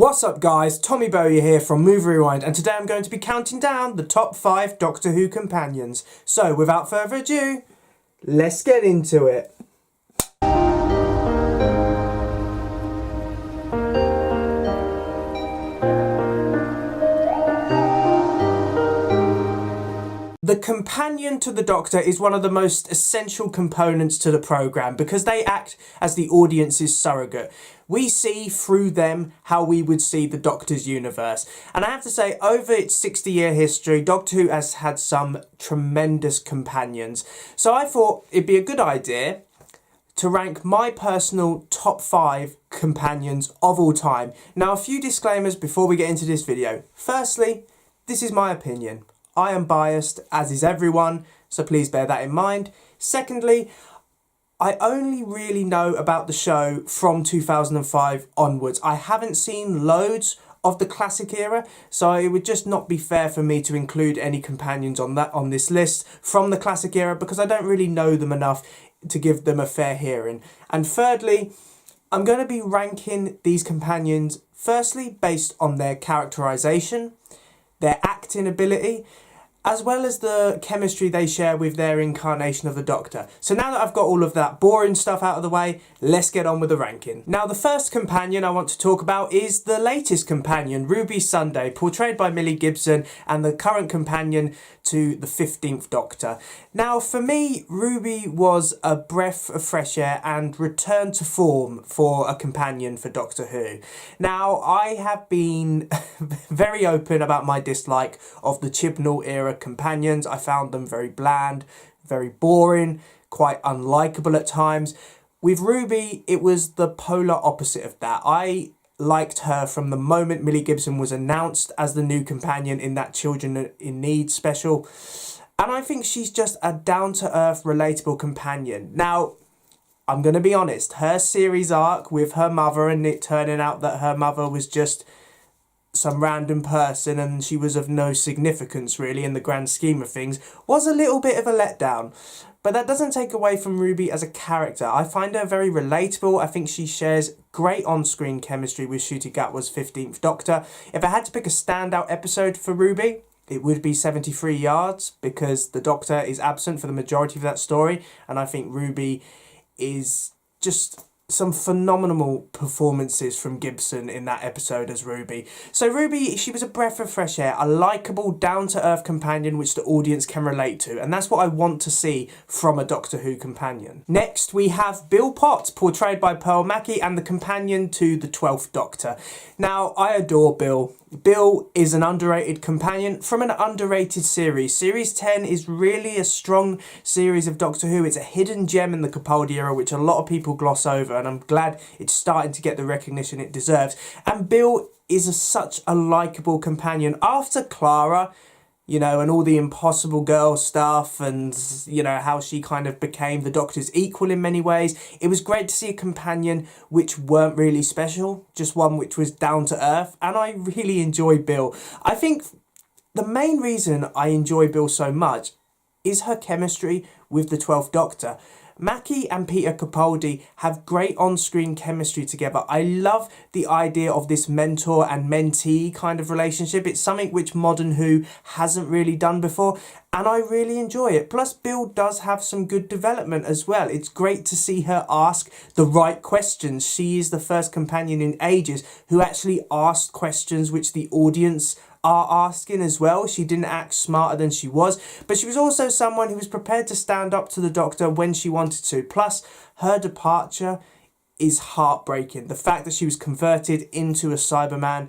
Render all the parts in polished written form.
What's up guys, Tommy Bowyer here from Movie Rewind, and today I'm going to be counting down the top 5 Doctor Who companions. So without further ado, let's get into it. The companion to the Doctor is one of the most essential components to the programme because they act as the audience's surrogate. We see through them how we would see the Doctor's universe. And I have to say, over its 60-year history, Doctor Who has had some tremendous companions. So I thought it'd be a good idea to rank my personal top 5 companions of all time. Now, a few disclaimers before we get into this video. Firstly, this is my opinion. I am biased, as is everyone, so please bear that in mind. Secondly, I only really know about the show from 2005 onwards. I haven't seen loads of the classic era, so it would just not be fair for me to include any companions on this list from the classic era because I don't really know them enough to give them a fair hearing. And thirdly, I'm going to be ranking these companions firstly based on their characterization, their acting ability, as well as the chemistry they share with their incarnation of the Doctor. So now that I've got all of that boring stuff out of the way, let's get on with the ranking. Now, the first companion I want to talk about is the latest companion, Ruby Sunday, portrayed by Millie Gibson, and the current companion to the 15th Doctor. Now, for me, Ruby was a breath of fresh air and returned to form for a companion for Doctor Who. Now, I have been very open about my dislike of the Chibnall era companions. I found them very bland, very boring, quite unlikable at times. With Ruby, it was the polar opposite of that. I liked her from the moment Millie Gibson was announced as the new companion in that Children in Need special. And I think she's just a down-to-earth, relatable companion. Now, I'm going to be honest, her series arc with her mother and it turning out that her mother was just some random person and she was of no significance really in the grand scheme of things was a little bit of a letdown. But that doesn't take away from Ruby as a character. I find her very relatable. I think she shares great on-screen chemistry with Ncuti Gatwa's 15th Doctor. If I had to pick a standout episode for Ruby, it would be 73 Yards because the Doctor is absent for the majority of that story, and I think Ruby is just some phenomenal performances from Gibson in that episode as Ruby. So Ruby, she was a breath of fresh air, a likeable, down-to-earth companion which the audience can relate to, and that's what I want to see from a Doctor Who companion. Next, we have Bill Potts, portrayed by Pearl Mackie, and the companion to the 12th Doctor. Now, I adore Bill. Bill is an underrated companion from an underrated series. Series 10 is really a strong series of Doctor Who. It's a hidden gem in the Capaldi era, which a lot of people gloss over, and I'm glad it's starting to get the recognition it deserves. And Bill is such a likeable companion. After Clara, you know, and all the Impossible Girl stuff and, you know, how she kind of became the Doctor's equal in many ways, it was great to see a companion which weren't really special, just one which was down to earth, and I really enjoy Bill. I think the main reason I enjoy Bill so much is her chemistry with the 12th Doctor. Mackie and Peter Capaldi have great on-screen chemistry together. I love the idea of this mentor and mentee kind of relationship. It's something which modern Who hasn't really done before, and I really enjoy it. Plus, Bill does have some good development as well. It's great to see her ask the right questions. She is the first companion in ages who actually asked questions which the audience are asking as well. She didn't act smarter than she was, but she was also someone who was prepared to stand up to the Doctor when she wanted to. Plus, her departure is heartbreaking. The fact that she was converted into a Cyberman,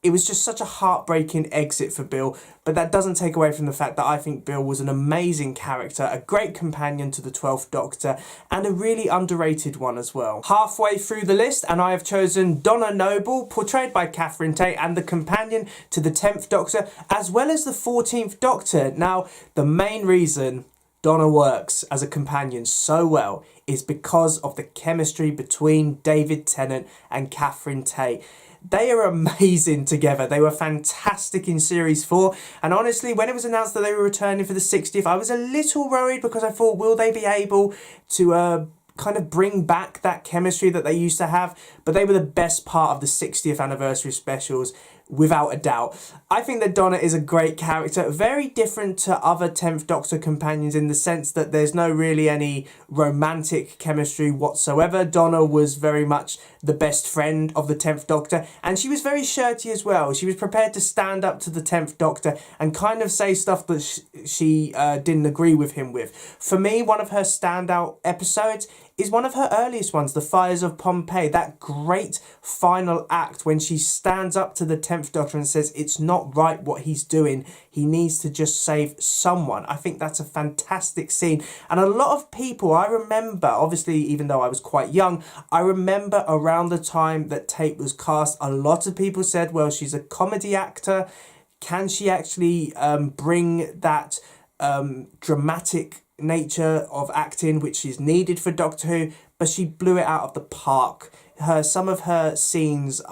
it was just such a heartbreaking exit for Bill, but that doesn't take away from the fact that I think Bill was an amazing character, a great companion to the 12th Doctor, and a really underrated one as well. Halfway through the list, and I have chosen Donna Noble, portrayed by Catherine Tate, and the companion to the 10th Doctor, as well as the 14th Doctor. Now, the main reason Donna works as a companion so well is because of the chemistry between David Tennant and Catherine Tate. They are amazing together. They were fantastic in Series 4. And honestly, when it was announced that they were returning for the 60th, I was a little worried because I thought, will they be able to kind of bring back that chemistry that they used to have, but they were the best part of the 60th anniversary specials, without a doubt. I think that Donna is a great character, very different to other 10th Doctor companions in the sense that there's no really any romantic chemistry whatsoever. Donna was very much the best friend of the 10th Doctor, and she was very shirty as well. She was prepared to stand up to the 10th Doctor and kind of say stuff that she didn't agree with him with. For me, one of her standout episodes is one of her earliest ones, The Fires of Pompeii. That great final act when she stands up to the 10th Doctor and says it's not right what he's doing. He needs to just save someone. I think that's a fantastic scene. And a lot of people, I remember, obviously, even though I was quite young, I remember around the time that Tate was cast, a lot of people said, well, she's a comedy actor. Can she actually bring that dramatic nature of acting which is needed for Doctor Who? But she blew it out of the park. Some of her scenes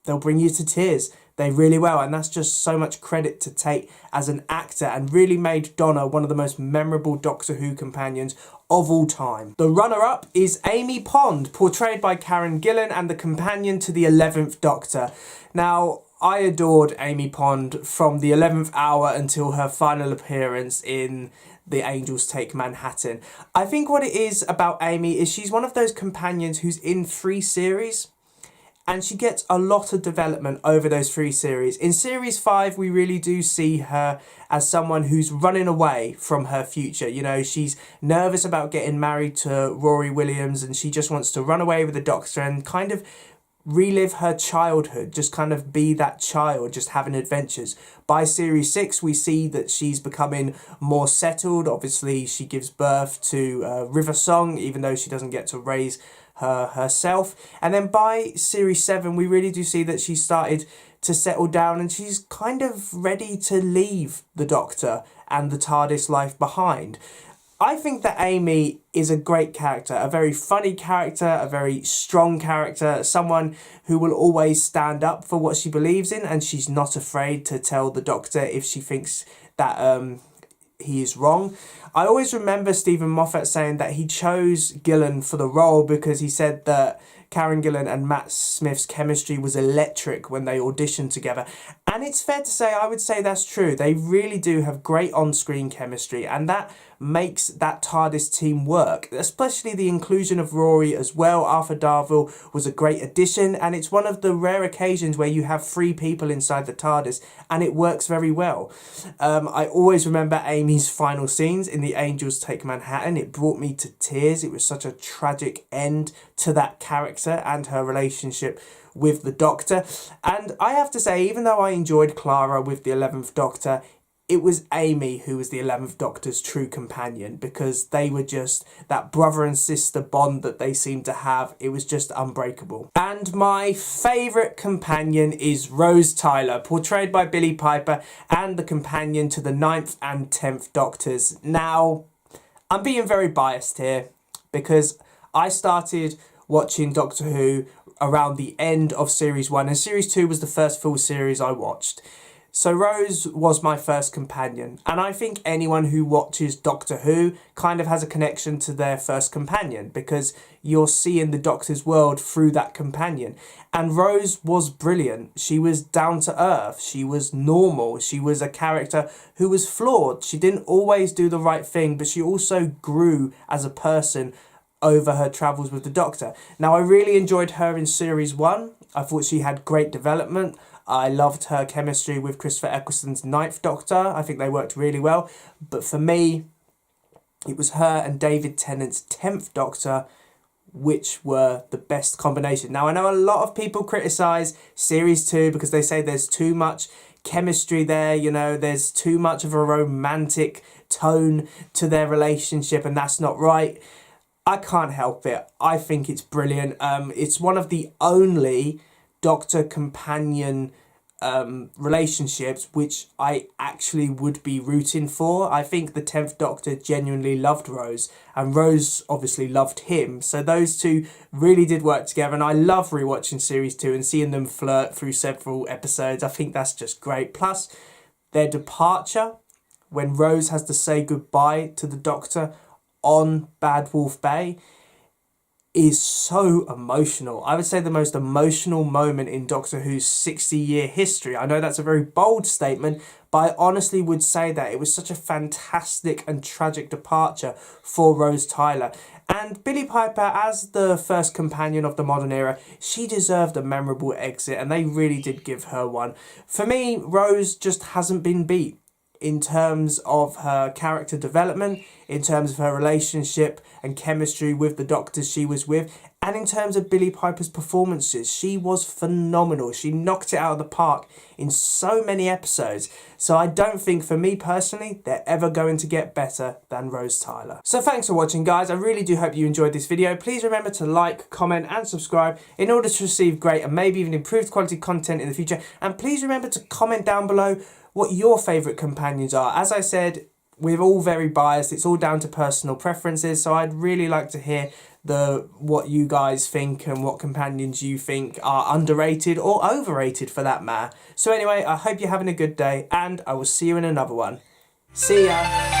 they'll bring you to tears. They really will, and that's just so much credit to Tate as an actor, and really made Donna one of the most memorable Doctor Who companions of all time. The runner-up is Amy Pond, portrayed by Karen Gillan, and the companion to the 11th Doctor. Now, I adored Amy Pond from the 11th hour until her final appearance in The Angels Take Manhattan. I think what it is about Amy is she's one of those companions who's in 3 series, and she gets a lot of development over those 3 series. In series 5, we really do see her as someone who's running away from her future. You know, she's nervous about getting married to Rory Williams, and she just wants to run away with the Doctor and kind of relive her childhood, just kind of be that child, just having adventures. By series 6, we see that she's becoming more settled. Obviously, she gives birth to River Song, even though she doesn't get to raise her herself. And then by series 7, we really do see that she started to settle down, and she's kind of ready to leave the Doctor and the TARDIS life behind. I think that Amy is a great character, a very funny character, a very strong character, someone who will always stand up for what she believes in, and she's not afraid to tell the Doctor if she thinks that he is wrong. I always remember Stephen Moffat saying that he chose Gillan for the role because he said that Karen Gillan and Matt Smith's chemistry was electric when they auditioned together. And it's fair to say, I would say that's true. They really do have great on-screen chemistry, and that makes that TARDIS team work, especially the inclusion of Rory as well. Arthur Darvill was a great addition, and it's one of the rare occasions where you have 3 people inside the TARDIS, and it works very well. I always remember Amy's final scenes in The Angels Take Manhattan. It brought me to tears. It was such a tragic end to that character and her relationship with the Doctor. And I have to say, even though I enjoyed Clara with the 11th Doctor, it was Amy who was the 11th Doctor's true companion, because they were just that brother and sister bond that they seemed to have. It was just unbreakable. And my favourite companion is Rose Tyler, portrayed by Billie Piper, and the companion to the 9th and 10th Doctors. Now, I'm being very biased here, because I started watching Doctor Who around the end of Series 1, and Series 2 was the first full series I watched. So Rose was my first companion, and I think anyone who watches Doctor Who kind of has a connection to their first companion, because you're seeing the Doctor's world through that companion. And Rose was brilliant. She was down to earth. She was normal. She was a character who was flawed. She didn't always do the right thing, but she also grew as a person over her travels with the Doctor. Now, I really enjoyed her in Series 1. I thought she had great development. I loved her chemistry with Christopher Eccleston's 9th Doctor. I think they worked really well. But for me, it was her and David Tennant's 10th Doctor which were the best combination. Now, I know a lot of people criticise Series 2 because they say there's too much chemistry there, you know, there's too much of a romantic tone to their relationship, and that's not right. I can't help it. I think it's brilliant. It's one of the only Doctor companion relationships which I actually would be rooting for. I think the 10th Doctor genuinely loved Rose, and Rose obviously loved him. So those two really did work together, and I love rewatching Series 2 and seeing them flirt through several episodes. I think that's just great. Plus, their departure, when Rose has to say goodbye to the Doctor on Bad Wolf Bay, is so emotional. I would say the most emotional moment in Doctor Who's 60-year history. I know that's a very bold statement, but I honestly would say that it was such a fantastic and tragic departure for Rose Tyler. And Billie Piper, as the first companion of the modern era, she deserved a memorable exit, and they really did give her one. For me, Rose just hasn't been beat in terms of her character development, in terms of her relationship and chemistry with the Doctors she was with, and in terms of Billie Piper's performances. She was phenomenal. She knocked it out of the park in so many episodes. So I don't think, for me personally, they're ever going to get better than Rose Tyler. So thanks for watching, guys. I really do hope you enjoyed this video. Please remember to like, comment and subscribe in order to receive great and maybe even improved quality content in the future. And please remember to comment down below what your favourite companions are. As I said, we're all very biased. It's all down to personal preferences. So I'd really like to hear what you guys think and what companions you think are underrated or overrated for that matter. So anyway, I hope you're having a good day and I will see you in another one. See ya!